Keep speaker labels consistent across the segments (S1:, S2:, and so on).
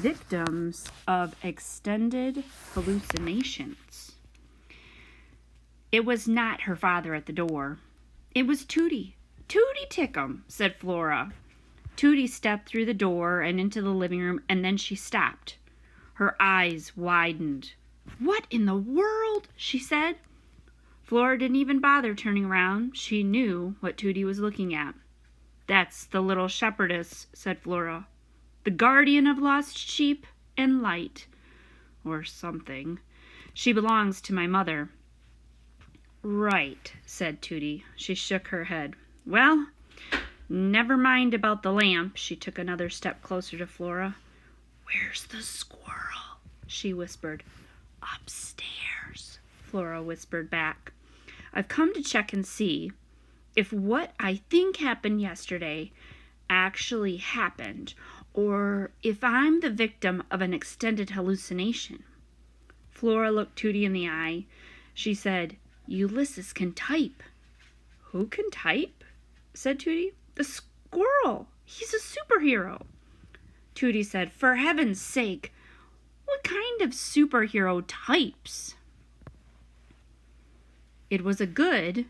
S1: victims of extended hallucinations. It was not her father at the door. It was Tootie. "Tootie Tickum," said Flora. Tootie stepped through the door and into the living room, and then she stopped. Her eyes widened. "What in the world?" she said. Flora didn't even bother turning around. She knew what Tootie was looking at. "That's the little shepherdess," said Flora. "The guardian of lost sheep and light, or something. She belongs to my mother." "Right," said Tootie. She shook her head. "Well, never mind about the lamp." She took another step closer to Flora. "Where's the squirrel?" she whispered. "Upstairs," Flora whispered back. "I've come to check and see if what I think happened yesterday actually happened, or if I'm the victim of an extended hallucination." Flora looked Tootie in the eye. She said, "Ulysses can type." "Who can type?" said Tootie. "The squirrel. He's a superhero." Tootie said, "For heaven's sake, what kind of superhero types?" It was a good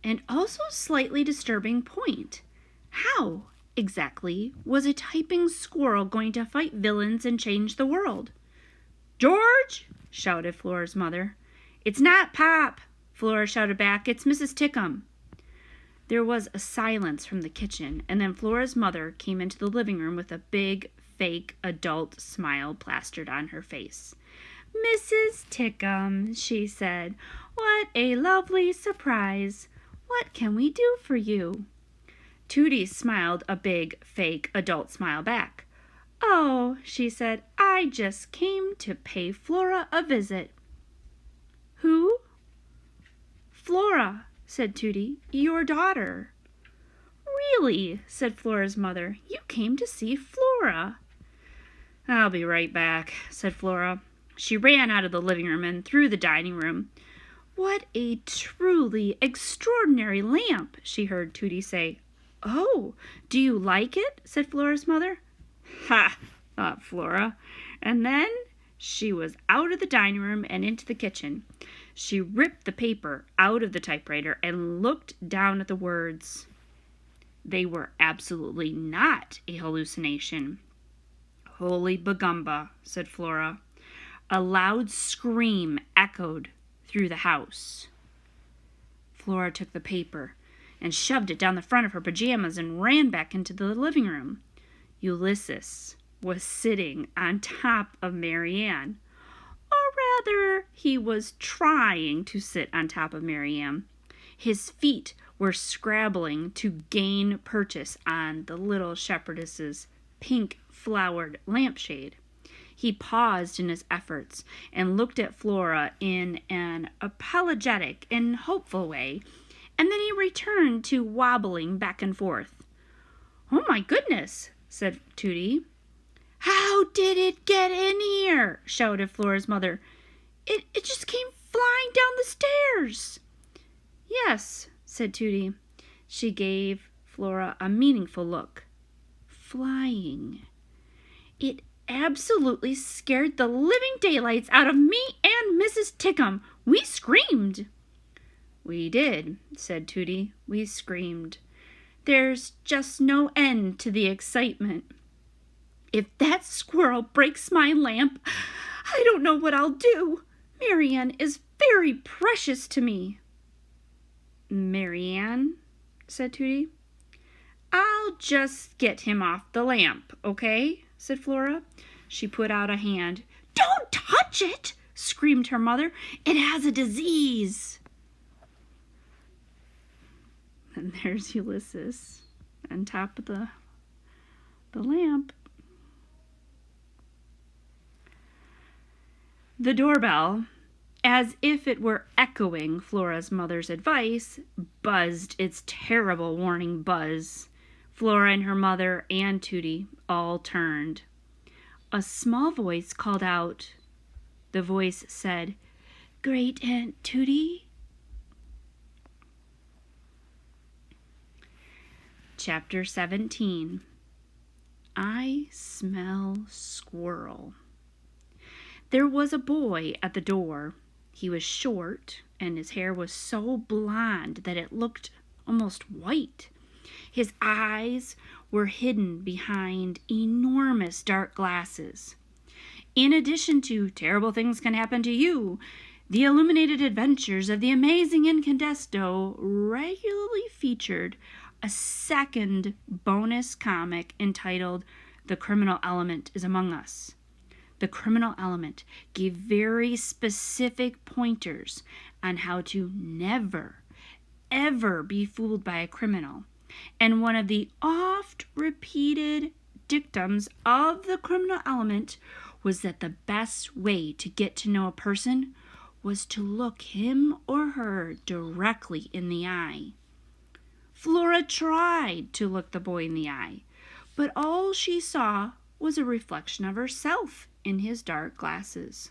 S1: and also slightly disturbing point. How exactly was a typing squirrel going to fight villains and change the world? "George!" shouted Flora's mother. "It's not Pop!" Flora shouted back. "It's Mrs. Tickum." There was a silence from the kitchen, and then Flora's mother came into the living room with a big, fake, adult smile plastered on her face. "Mrs. Tickum," she said, "what a lovely surprise. What can we do for you?" Tootie smiled a big, fake, adult smile back. "Oh," she said, "I just came to pay Flora a visit." "Who?" "Flora," said Tootie, "your daughter." "Really?" said Flora's mother. "You came to see Flora." "I'll be right back," said Flora. She ran out of the living room and through the dining room. "What a truly extraordinary lamp," she heard Tootie say. "Oh, do you like it?" said Flora's mother. "Ha!" thought Flora. And then she was out of the dining room and into the kitchen. She ripped the paper out of the typewriter and looked down at the words. They were absolutely not a hallucination. "Holy Bagumba," said Flora. A loud scream echoed through the house. Flora took the paper and shoved it down the front of her pajamas and ran back into the living room. Ulysses was sitting on top of Marianne. Or rather, he was trying to sit on top of Marianne. His feet were scrabbling to gain purchase on the little shepherdess's pink-flowered lampshade. He paused in his efforts and looked at Flora in an apologetic and hopeful way, and then he returned to wobbling back and forth. "Oh my goodness," said Tootie. "How did it get in here?" shouted Flora's mother. It just came flying down the stairs." "Yes," said Tootie. She gave Flora a meaningful look. "Flying. It absolutely scared the living daylights out of me and Mrs. Tickum. We screamed." "We did," said Tootie. "We screamed. There's just no end to the excitement. If that squirrel breaks my lamp, I don't know what I'll do. Marianne is very precious to me." "Marianne?" said Tootie. "I'll just get him off the lamp, okay?" said Flora. She put out a hand. "Don't touch it!" screamed her mother. "It has a disease." And there's Ulysses on top of the lamp. The doorbell, as if it were echoing Flora's mother's advice, buzzed its terrible warning buzz. Flora and her mother and Tootie all turned. A small voice called out. The voice said, "Great Aunt Tootie?" Chapter 17. I smell squirrel. There was a boy at the door. He was short, and his hair was so blonde that it looked almost white. His eyes were hidden behind enormous dark glasses. In addition to Terrible Things Can Happen to You, the illuminated adventures of the amazing Incandesto regularly featured a second bonus comic entitled The Criminal Element is Among Us. The criminal element gave very specific pointers on how to never, ever be fooled by a criminal. And one of the oft-repeated dictums of the criminal element was that the best way to get to know a person was to look him or her directly in the eye. Flora tried to look the boy in the eye, but all she saw was a reflection of herself in his dark glasses.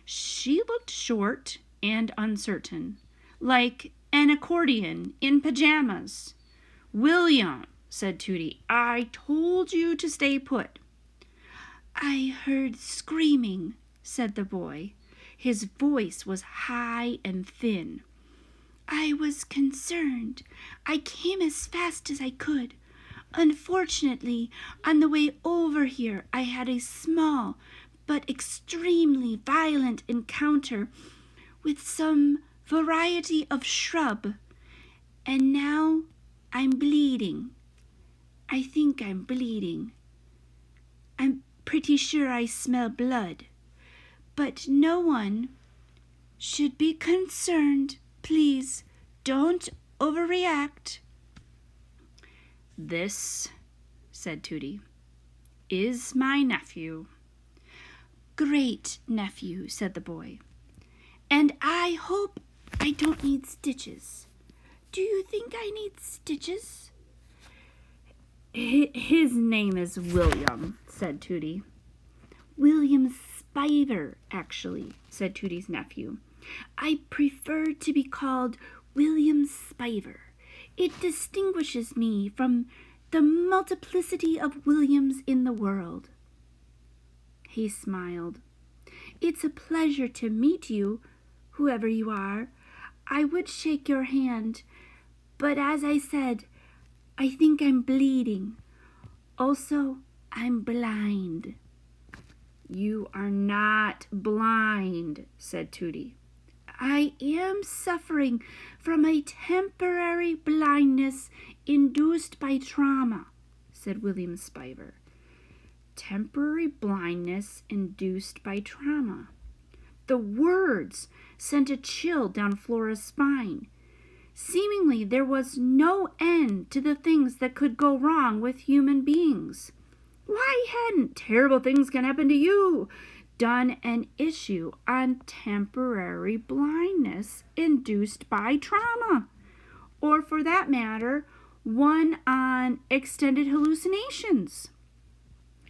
S1: She looked short and uncertain, like an accordion in pajamas. "William," said Tootie, "I told you to stay put." "I heard screaming," said the boy. His voice was high and thin. "I was concerned. I came as fast as I could. Unfortunately, on the way over here, I had a small but extremely violent encounter with some variety of shrub, and now I'm bleeding. I think I'm bleeding. I'm pretty sure I smell blood. But no one should be concerned. Please don't overreact." "This," said Tootie, "is my nephew." "Great nephew," said the boy. "And I hope I don't need stitches. Do you think I need stitches?" "His name is William," said Tootie. "William Spiver, actually," said Tootie's nephew. "I prefer to be called William Spiver. It distinguishes me from the multiplicity of Williams in the world." He smiled. "It's a pleasure to meet you, whoever you are. I would shake your hand, but as I said, I think I'm bleeding. Also, I'm blind." "You are not blind," said Tootie. "I am suffering from a temporary blindness induced by trauma," said William Spiver. Temporary blindness induced by trauma. The words sent a chill down Flora's spine. Seemingly there was no end to the things that could go wrong with human beings. Why hadn't Terrible Things Can Happen to You done an issue on temporary blindness induced by trauma? Or for that matter, one on extended hallucinations?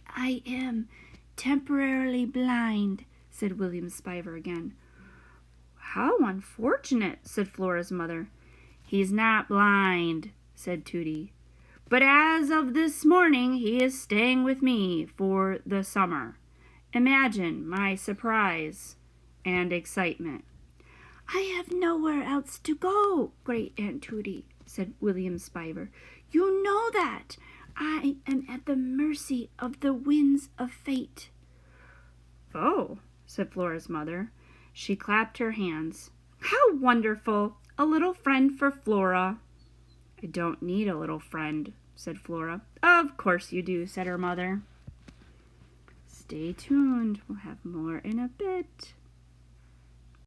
S1: "I am temporarily blind," said William Spiver again. "How unfortunate," said Flora's mother. "He's not blind," said Tootie. "But as of this morning, he is staying with me for the summer. Imagine my surprise and excitement." "I have nowhere else to go, Great Aunt Tootie," said William Spiver. "You know that. I am at the mercy of the winds of fate." "Oh," said Flora's mother. She clapped her hands. "How wonderful! A little friend for Flora." "I don't need a little friend," said Flora. "Of course you do," said her mother. Stay tuned. We'll have more in a bit.